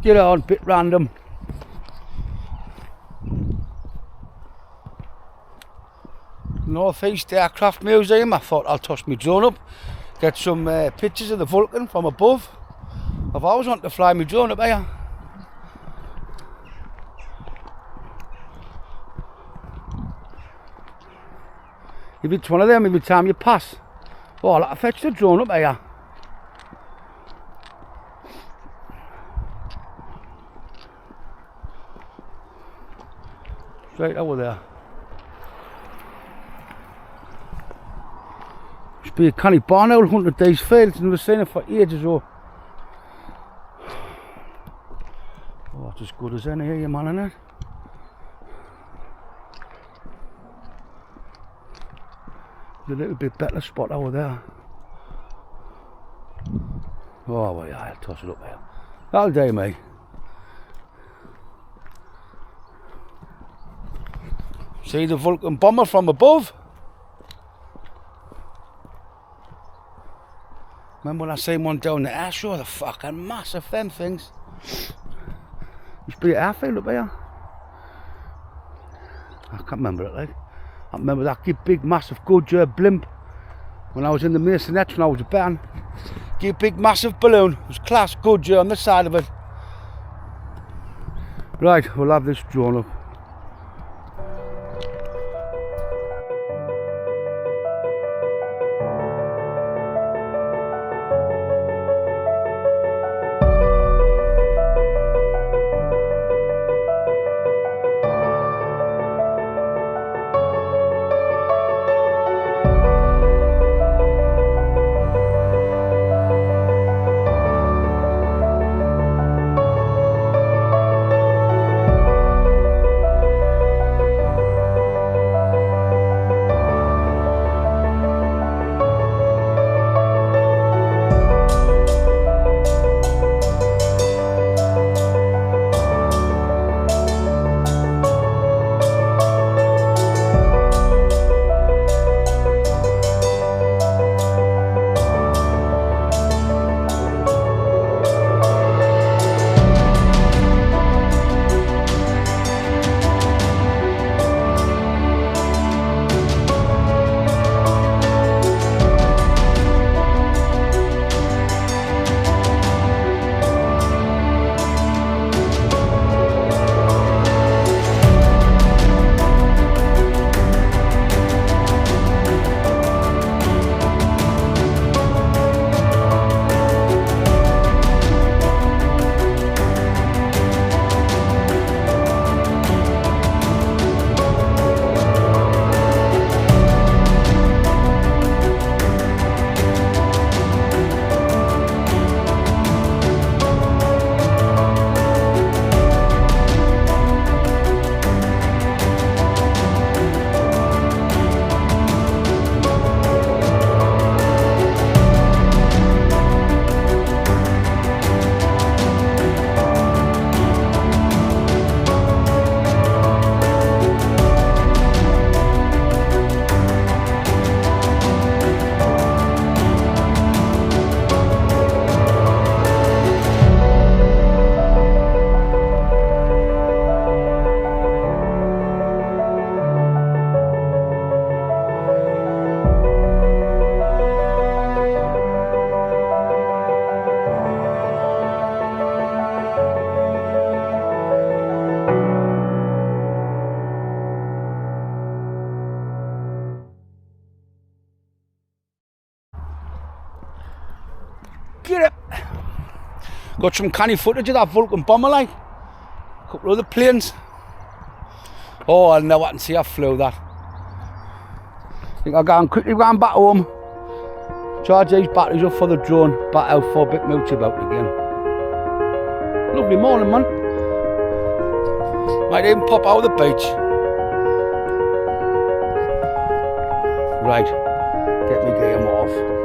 Get on, bit random. North East Aircraft Museum. I thought I'll toss my drone up, get some pictures of the Vulcan from above. I've always wanted to fly my drone up here. If it's one of them, every time you pass, oh, I'll fetch the drone up here. Straight over there. Must be a canny barn owl hunting these fields, and we've seen it for ages. Oh, it's as good as any here, man, isn't it? There's a little bit better spot over there. Oh, well, yeah, I'll toss it up there. That'll do, mate. See the Vulcan bomber from above? Remember when I seen one down the air shore? The fucking massive them things. Used to be an airfield up here. I can't remember it, like. I remember that big massive Goodyear blimp when I was in the Masonettes when I was a bairn. Big massive balloon. It was class Goodyear on the side of it. Right, we'll have this drone up. Get it! Got some canny footage of that Vulcan bomber, like. A couple of other planes. Oh, I'll never can see I flew that. I think I'll go and quickly run back home. Charge these batteries up for the drone. Back out for a bit mooch about again. Lovely morning, man. Might even pop out of the beach. Right, get me game off.